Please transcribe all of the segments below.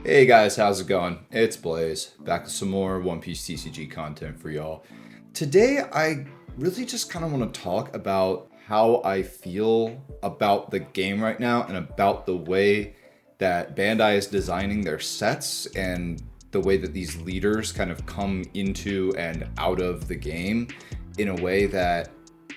Hey guys, how's it going? It's Blaze, back with some more One Piece TCG content for y'all. Today, I really just kind of want to talk about how I feel about the game right now and about the way that Bandai is designing their sets and the way that these leaders kind of come into and out of the game in a way that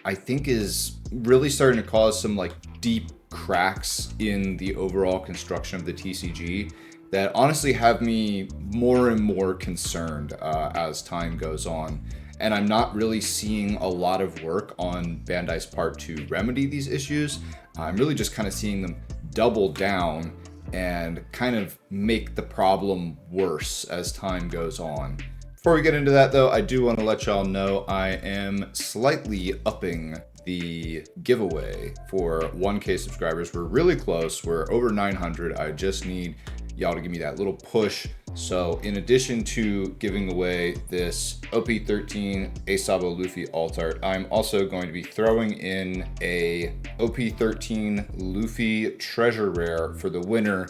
I think is really starting to cause some deep cracks in the overall construction of the TCG that honestly have me more and more concerned as time goes on. And I'm not really seeing a lot of work on Bandai's part to remedy these issues. I'm really just kind of seeing them double down and kind of make the problem worse as time goes on. Before we get into that though, I do want to let y'all know I am slightly upping the giveaway for 1K subscribers. We're really close. We're over 900. I just need y'all to give me that little push. So in addition to giving away this OP13 Asabo Luffy alt art, I'm also going to be throwing in a OP13 Luffy treasure rare for the winner.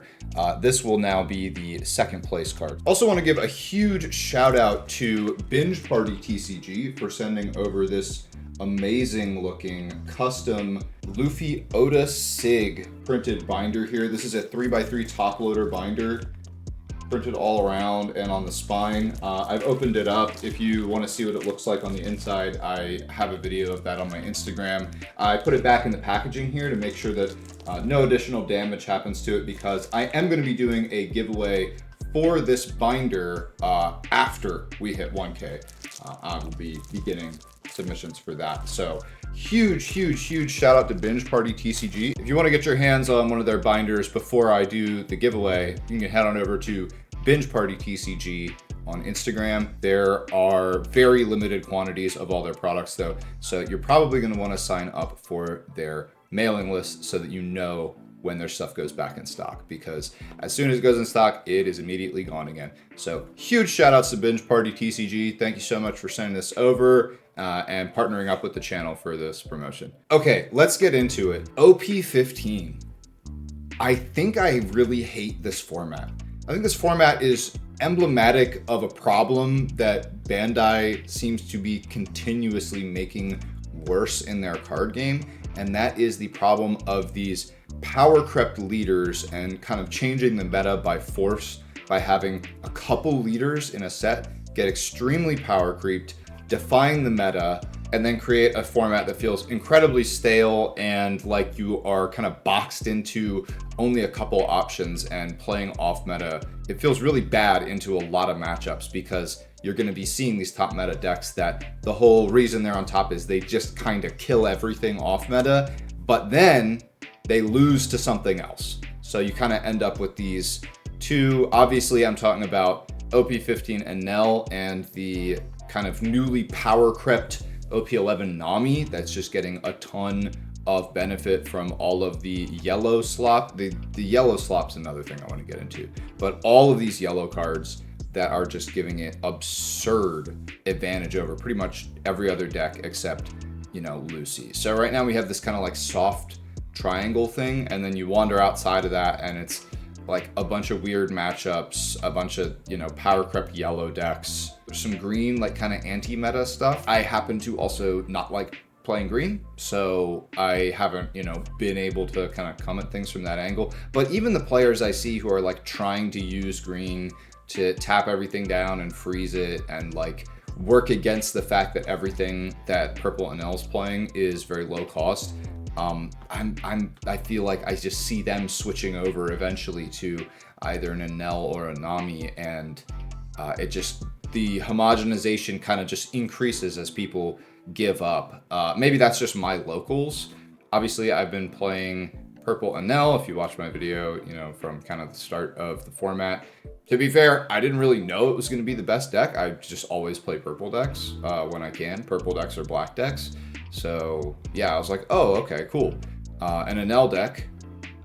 This will now be the second place card. Also want to give a huge shout out to Binge Party TCG for sending over this amazing looking custom Luffy Oda Sig printed binder here. This is a 3x3 top loader binder, printed all around and on the spine. I've opened it up. If you want to see what it looks like on the inside, I have a video of that on my Instagram. I put it back in the packaging here to make sure that no additional damage happens to it, because I am going to be doing a giveaway for this binder after we hit 1K. I will be beginning submissions for that. So huge shout out to Binge Party TCG. If you want to get your hands on one of their binders before I do the giveaway, you can head on over to Binge Party TCG on Instagram. There are very limited quantities of all their products though, so you're probably going to want to sign up for their mailing list so that you know when their stuff goes back in stock, because as soon as it goes in stock, it is immediately gone again. So huge shout outs to Binge Party TCG. Thank you so much for sending this over and partnering up with the channel for this promotion. Okay, let's get into it. OP15. I think I really hate this format. I think this format is emblematic of a problem that Bandai seems to be continuously making worse in their card game, and that is the problem of these power crept leaders and kind of changing the meta by force by having a couple leaders in a set get extremely power creeped, define the meta, and then create a format that feels incredibly stale and like you are kind of boxed into only a couple options and playing off meta. It feels really bad into a lot of matchups because you're going to be seeing these top meta decks that the whole reason they're on top is they just kind of kill everything off meta, but then they lose to something else. So you kind of end up with these two. Obviously, I'm talking about OP15 Enel and the kind of newly power crept OP11 Nami that's just getting a ton of benefit from all of the yellow slop. The yellow slop's another thing I want to get into, but all of these yellow cards that are just giving it absurd advantage over pretty much every other deck except, Lucy. So right now we have this kind of soft triangle thing, and then you wander outside of that and it's like a bunch of weird matchups, a bunch of power crept yellow decks, some green kind of anti-meta stuff. I happen to also not like playing green, so I haven't been able to kind of come at things from that angle. But even the players I see who are trying to use green to tap everything down and freeze it and work against the fact that everything that purple Enel's playing is very low cost, I feel like I just see them switching over eventually to either an Enel or a Nami, and the homogenization kind of just increases as people give up. Maybe that's just my locals. Obviously, I've been playing purple Enel, if you watch my video, from kind of the start of the format. To be fair, I didn't really know it was going to be the best deck. I just always play purple decks when I can, purple decks or black decks. So yeah, I was like, oh, okay, cool. An Enel deck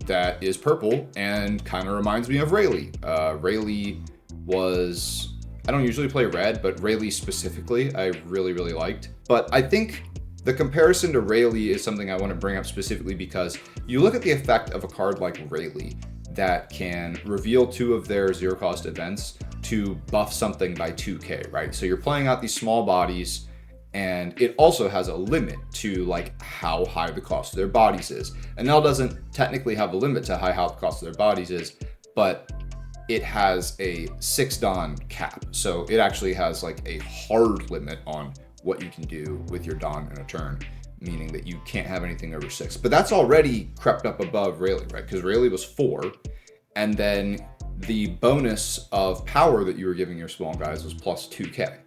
that is purple and kind of reminds me of Rayleigh. Rayleigh was, I don't usually play red, but Rayleigh specifically, I really liked. But I think the comparison to Rayleigh is something I want to bring up specifically because you look at the effect of a card like Rayleigh. that can reveal 2 of their zero cost events to buff something by 2k, right? So you're playing out these small bodies, and it also has a limit to like how high the cost of their bodies is. Enel doesn't technically have a limit to how the cost of their bodies is, but it has a 6 Dawn cap. So it actually has like a hard limit on what you can do with your Dawn in a turn, meaning that you can't have anything over 6. But that's already crept up above Rayleigh, right? Because Rayleigh was 4, and then the bonus of power that you were giving your small guys was plus 2k.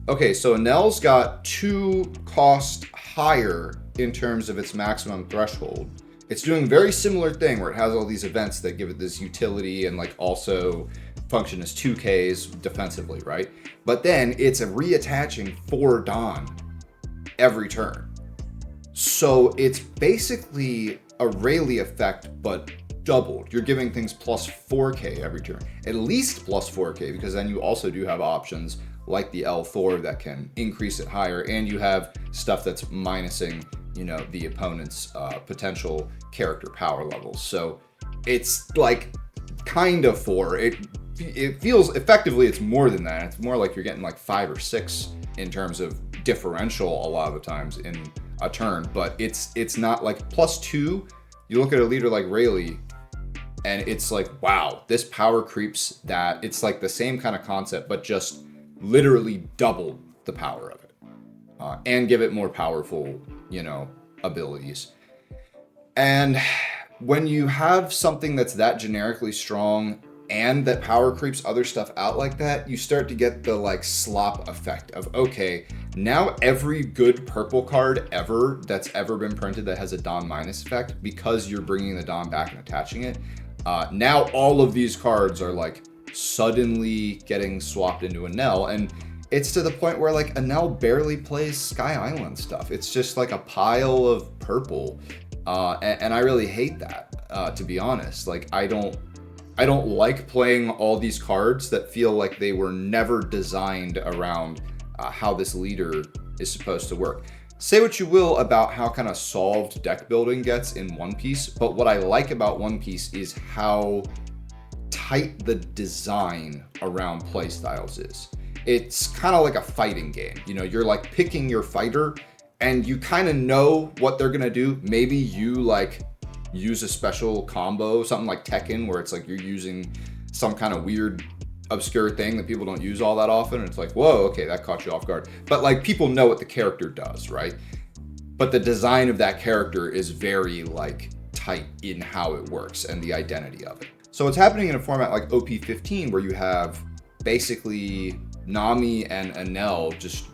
Okay, so Enel's got 2 cost higher in terms of its maximum threshold. It's doing a very similar thing where it has all these events that give it this utility and like also function as 2Ks defensively, right? But then it's reattaching 4 Dawn every turn. So it's basically a Rayleigh effect, but doubled. You're giving things plus 4k every turn, at least plus 4k, because then you also do have options like the L Thor that can increase it higher, and you have stuff that's minusing, you know, the opponent's potential character power levels. So it's like kind of 4. It feels effectively it's more than that. It's more like you're getting like 5 or 6 in terms of differential a lot of the times in a turn, but it's not like plus 2. You look at a leader like Rayleigh, and it's like, wow, this power creeps that. It's like the same kind of concept, but just literally double the power of it, and give it more powerful, you know, abilities. And when you have something that's that generically strong and that power creeps other stuff out like that, you start to get the like slop effect of, okay, now every good purple card ever that's ever been printed that has a Dawn minus effect, because you're bringing the Dawn back and attaching it, now all of these cards are like suddenly getting swapped into Enel, and it's to the point where like Enel barely plays Sky Island stuff. It's just like a pile of purple, and I really hate that, to be honest. Like I don't like playing all these cards that feel like they were never designed around how this leader is supposed to work. Say what you will about how kind of solved deck building gets in One Piece, but what I like about One Piece is how tight the design around playstyles is. It's kind of like a fighting game. You know, you're like picking your fighter and you kind of know what they're gonna do. Maybe you like use a special combo, something like Tekken, where it's like you're using some kind of weird obscure thing that people don't use all that often. It's like, whoa, okay, that caught you off guard. But like people know what the character does, right? But the design of that character is very like tight in how it works and the identity of it. So it's happening in a format like OP15 where you have basically Nami and Enel just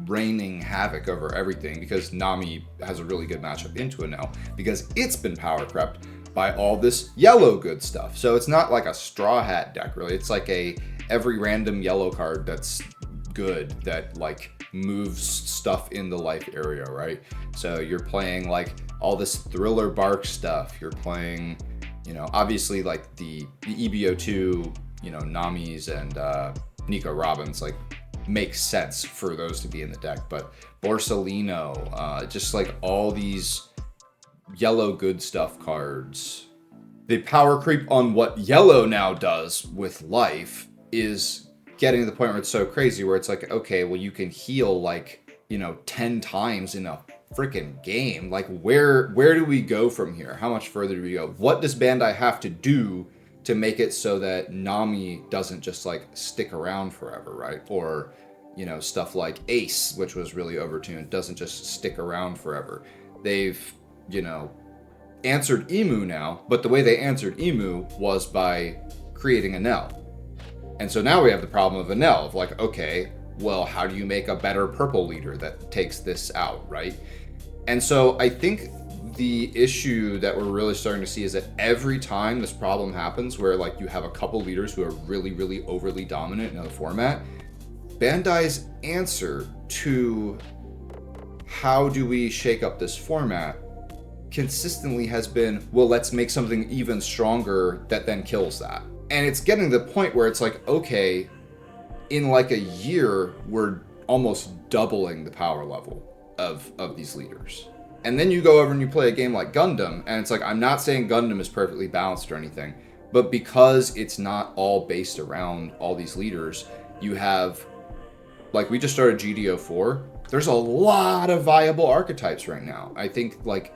raining havoc over everything, because Nami has a really good matchup into Enel because it's been power crept by all this yellow good stuff. So it's not like a straw hat deck really. It's like every random yellow card that's good that like moves stuff in the life area, right? So you're playing like all this Thriller Bark stuff. You're playing, you know, obviously like the EBO2, you know, Namis and Nico Robbins like makes sense for those to be in the deck, but Borsalino, just like all these yellow good stuff cards. The power creep on what yellow now does with life is getting to the point where it's so crazy where it's like, okay, well you can heal like, you know, 10 times in a freaking game. Like where do we go from here? How much further do we go? What does Bandai have to do to make it so that Nami doesn't just like stick around forever, right? Or, you know, stuff like Ace, which was really overtuned, doesn't just stick around forever. They've, you know, answered Emu now, but the way they answered Emu was by creating Enel. And so now we have the problem of Enel, of like, okay, well, how do you make a better purple leader that takes this out, right? And so I think the issue that we're really starting to see is that every time this problem happens where like you have a couple leaders who are really, really overly dominant in the format, Bandai's answer to how do we shake up this format consistently has been, well, let's make something even stronger that then kills that. And it's getting to the point where it's like, okay, in like a year, we're almost doubling the power level of these leaders. And then you go over and you play a game like Gundam, and it's like, I'm not saying Gundam is perfectly balanced or anything, But because it's not all based around all these leaders, you have, like, we just started GDO4. There's a lot of viable archetypes right now. I think, like,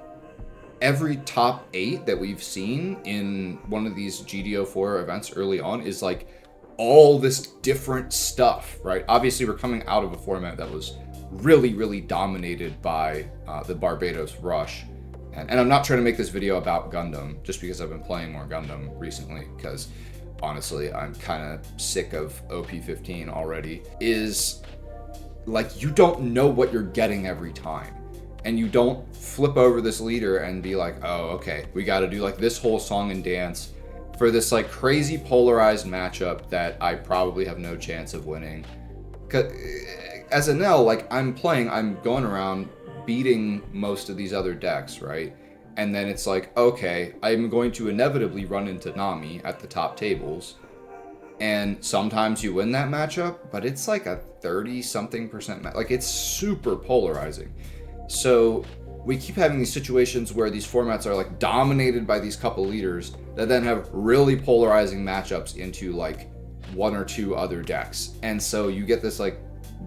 every top 8 that we've seen in one of these GDO4 events early on is, like, all this different stuff, right? Obviously, we're coming out of a format that was really, really dominated by the Barbados Rush. And I'm not trying to make this video about Gundam, just because I've been playing more Gundam recently, because honestly, I'm kind of sick of OP15 already, is, like, you don't know what you're getting every time. And you don't flip over this leader and be like, oh, okay, we got to do, like, this whole song and dance for this, like, crazy polarized matchup that I probably have no chance of winning. 'Cause as Enel, like, I'm going around beating most of these other decks, right? And then it's like, okay, I'm going to inevitably run into Nami at the top tables. And sometimes you win that matchup, but it's like a 30-something% match. Like, it's super polarizing. So we keep having these situations where these formats are, like, dominated by these couple leaders that then have really polarizing matchups into, like, 1 or 2 other decks. And so you get this, like,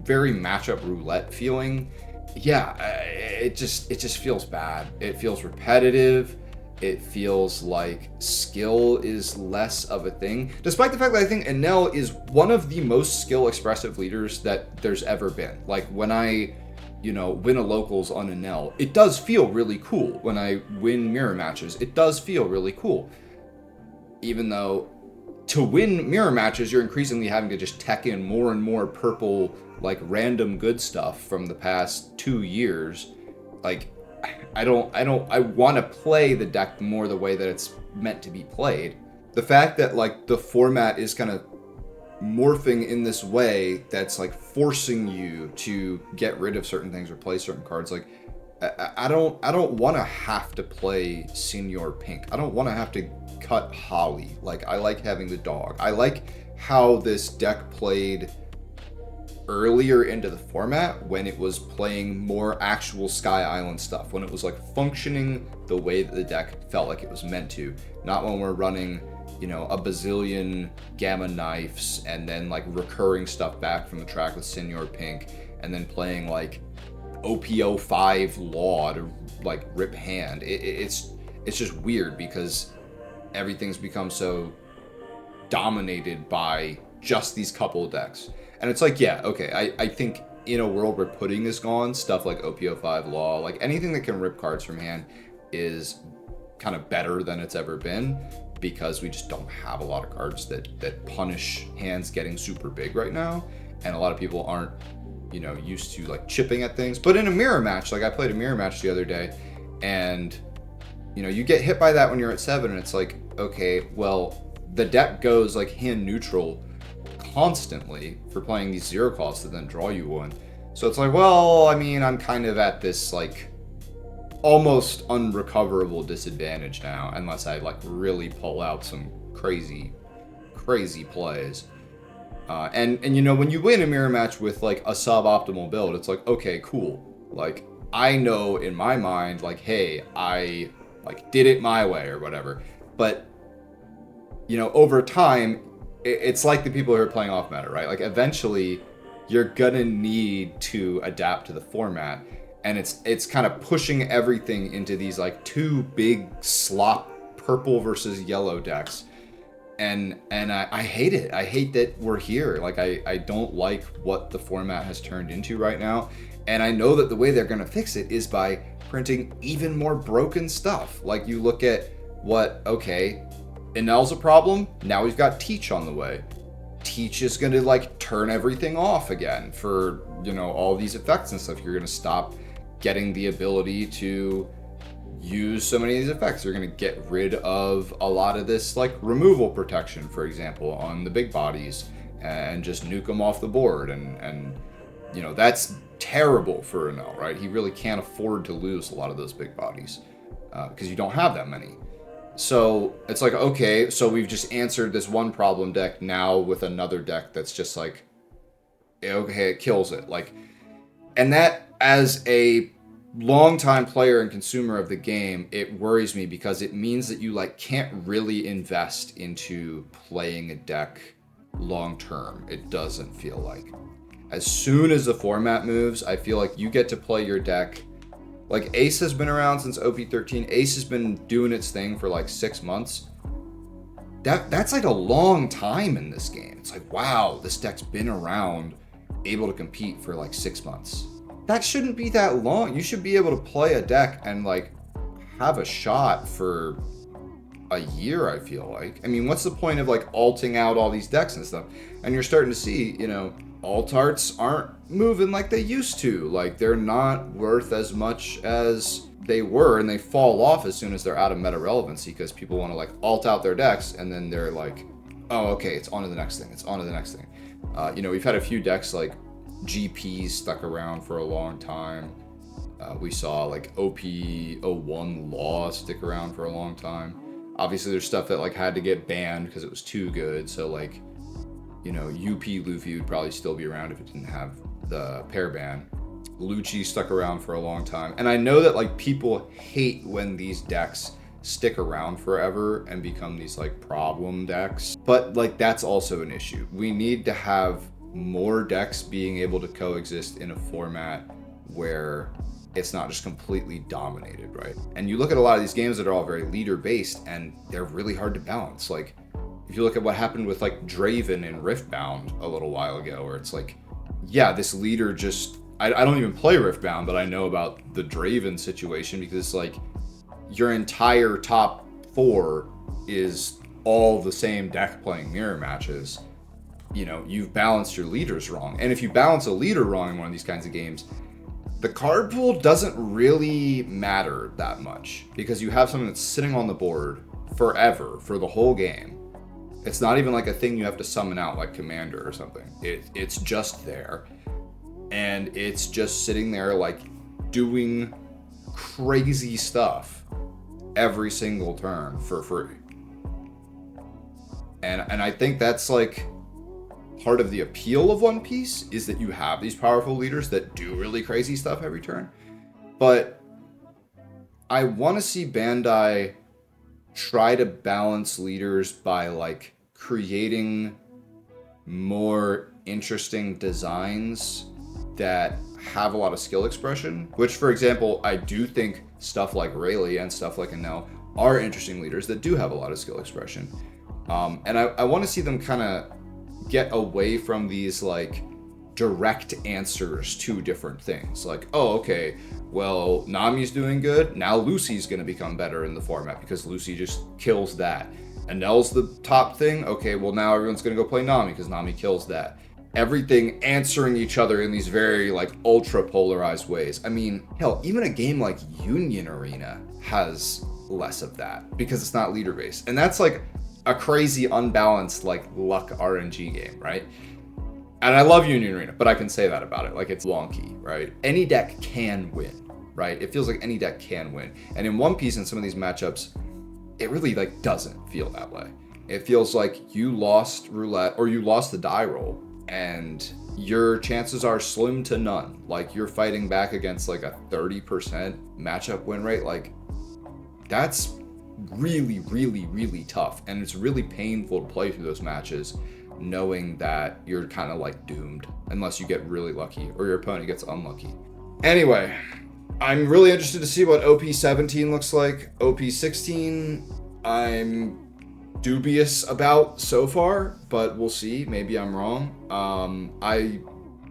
very matchup roulette feeling. Yeah, it just feels bad. It feels repetitive. It feels like skill is less of a thing, despite the fact that I think Enel is one of the most skill expressive leaders that there's ever been. Like, when I, win a locals on Enel, it does feel really cool. When I win mirror matches, it does feel really cool. Even though to win mirror matches, you're increasingly having to just tech in more and more purple, like, random good stuff from the past 2 years. Like, I want to play the deck more the way that it's meant to be played. The fact that, like, the format is kind of morphing in this way that's, like, forcing you to get rid of certain things or play certain cards, like, I don't want to have to play Senior Pink. I don't want to have to cut Holly. Like, I like having the dog. I like how this deck played earlier into the format, when it was playing more actual Sky Island stuff, when it was, like, functioning the way that the deck felt like it was meant to, not when we're running, a bazillion Gamma Knives and then, like, recurring stuff back from the track with Senior Pink, and then playing, like, OP05 Law to, like, rip hand. It's just weird because everything's become so dominated by just these couple of decks. And it's like, yeah, okay, I think in a world where pudding is gone, stuff like OP05 Law, like, anything that can rip cards from hand is kind of better than it's ever been, because we just don't have a lot of cards that punish hands getting super big right now. And a lot of people aren't, used to, like, chipping at things. But in a mirror match, like, I played a mirror match the other day, and, you get hit by that when you're at 7, and it's like, okay, well, the deck goes, like, hand neutral constantly for playing these 0 costs that then draw you one. So it's like, well, I mean, I'm kind of at this, like, almost unrecoverable disadvantage now, unless I, like, really pull out some crazy plays. And when you win a mirror match with, like, a suboptimal build, it's like, okay, cool. Like, I know in my mind, like, hey, I, like, did it my way or whatever. But, over time, it's like the people who are playing off meta, right? Like, eventually, you're gonna need to adapt to the format. And it's kind of pushing everything into these, like, 2 big slop purple versus yellow decks. And I hate it. I hate that we're here. Like, I don't like what the format has turned into right now. And I know that the way they're going to fix it is by printing even more broken stuff. Like, you look at okay, Enel's a problem. Now we've got Teach on the way. Teach is going to, like, turn everything off again for, all these effects and stuff. You're going to stop getting the ability to use so many of these effects. You're going to get rid of a lot of this, like, removal protection, for example, on the big bodies, and just nuke them off the board. And that's terrible for Enel, right? He really can't afford to lose a lot of those big bodies because you don't have that many. So it's like, okay, so we've just answered this one problem deck now with another deck that's just like, okay, it kills it. Like, and that as a longtime player and consumer of the game, it worries me because it means that you like can't really invest into playing a deck long term. It doesn't feel like. As soon as the format moves, I feel like you get to play your deck. Like Ace has been around since OP13. Ace has been doing its thing for like 6 months. That's like a long time in this game. It's like, wow, this deck's been around, able to compete for like 6 months. That shouldn't be that long. You should be able to play a deck and like have a shot for a year, I feel like. I mean, what's the point of like alting out all these decks and stuff? And you're starting to see, you know, alt arts aren't moving like they used to. Like they're not worth as much as they were, and they fall off as soon as they're out of meta relevancy because people want to like alt out their decks and then they're like, oh, okay, it's on to the next thing. It's on to the next thing. You know, we've had a few decks like GPs stuck around for a long time. We saw like OP01 Law stick around for a long time. Obviously, there's stuff that like had to get banned because it was too good. So like, you know, UP Luffy would probably still be around if it didn't have the pair ban. Lucci stuck around for a long time. And I know that like people hate when these decks stick around forever and become these like problem decks. But like that's also an issue. We need to have more decks being able to coexist in a format where it's not just completely dominated, right? And you look at a lot of these games that are all very leader based and they're really hard to balance. Like if you look at what happened with like Draven in Riftbound a little while ago, where it's like, yeah, this leader just, I don't even play Riftbound, but I know about the Draven situation because it's like your entire top 4 is all the same deck playing mirror matches. You know, you've balanced your leaders wrong. And if you balance a leader wrong in one of these kinds of games, the card pool doesn't really matter that much because you have something that's sitting on the board forever for the whole game. It's not even like a thing you have to summon out like Commander or something. It's just there. And it's just sitting there like doing crazy stuff every single turn for free. And I think that's like part of the appeal of One Piece is that you have these powerful leaders that do really crazy stuff every turn. But I want to see Bandai try to balance leaders by like creating more interesting designs that have a lot of skill expression, which for example, I do think stuff like Rayleigh and stuff like Enel are interesting leaders that do have a lot of skill expression. And I want to see them kind of get away from these like direct answers to different things. Like, oh, okay, well, Nami's doing good. Now Lucy's going to become better in the format because Lucy just kills that. Enel's the top thing. Okay, well, now everyone's going to go play Nami because Nami kills that. Everything answering each other in these very like ultra polarized ways. I mean, hell, even a game like Union Arena has less of that because it's not leader based. And that's like a crazy unbalanced like luck RNG game, right? And I love Union Arena, but I can say that about it. Like it's wonky, right? Any deck can win, right? It feels like any deck can win. And in One Piece in some of these matchups, it really like doesn't feel that way. It feels like you lost roulette or you lost the die roll and your chances are slim to none. Like you're fighting back against like a 30% matchup win rate. Like that's really, really, really tough. And it's really painful to play through those matches knowing that you're kind of like doomed unless you get really lucky or your opponent gets unlucky. Anyway, I'm really interested to see what OP17 looks like. OP16, I'm dubious about so far, but we'll see. Maybe I'm wrong. I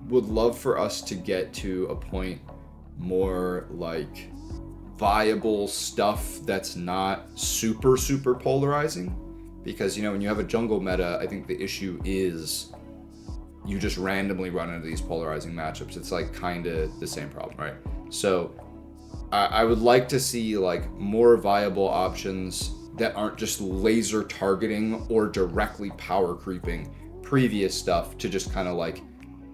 would love for us to get to a point more like viable stuff that's not super, super polarizing. Because, you know, when you have a jungle meta, I think the issue is you just randomly run into these polarizing matchups. It's like kind of the same problem, right? So I would like to see like more viable options that aren't just laser targeting or directly power creeping previous stuff to just kind of like,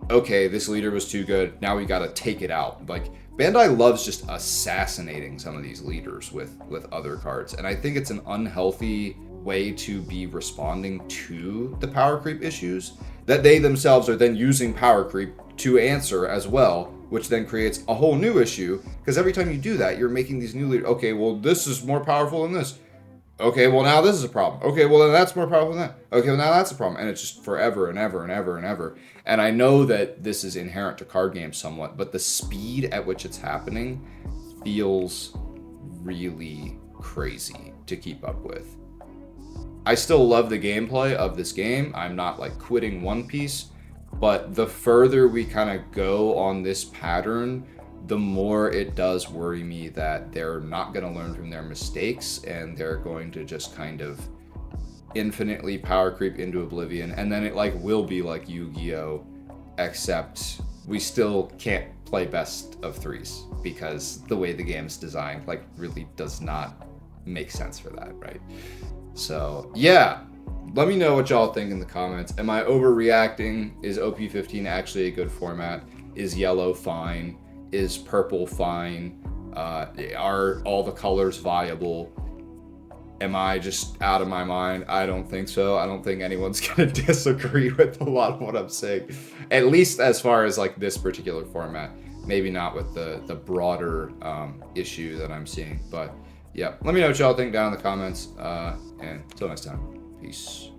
okay, this leader was too good, now we gotta take it out. Like Bandai loves just assassinating some of these leaders with other cards, and I think it's an unhealthy way to be responding to the power creep issues that they themselves are then using power creep to answer as well which then creates a whole new issue, because every time you do that, you're making these new leaders. Okay, well, this is more powerful than this. Okay, well, now this is a problem. Okay, well, then that's more powerful than that. Okay, well, now that's a problem. And it's just forever and ever and ever and ever. And I know that this is inherent to card games somewhat, but the speed at which it's happening feels really crazy to keep up with. I still love the gameplay of this game. I'm not like quitting One Piece, but the further we kind of go on this pattern, the more it does worry me that they're not going to learn from their mistakes and they're going to just kind of infinitely power creep into oblivion. And then it like will be like Yu-Gi-Oh, except we still can't play best of threes because the way the game is designed like really does not make sense for that, right? So yeah, let me know what y'all think in the comments. Am I overreacting? Is OP15 actually a good format? Is yellow fine? Is purple fine? Are all the colors viable? Am I just out of my mind? I don't think so. I don't think anyone's gonna disagree with a lot of what I'm saying. At least as far as like this particular format. Maybe not with the broader issue that I'm seeing. But yeah, let me know what y'all think down in the comments. And until next time, peace.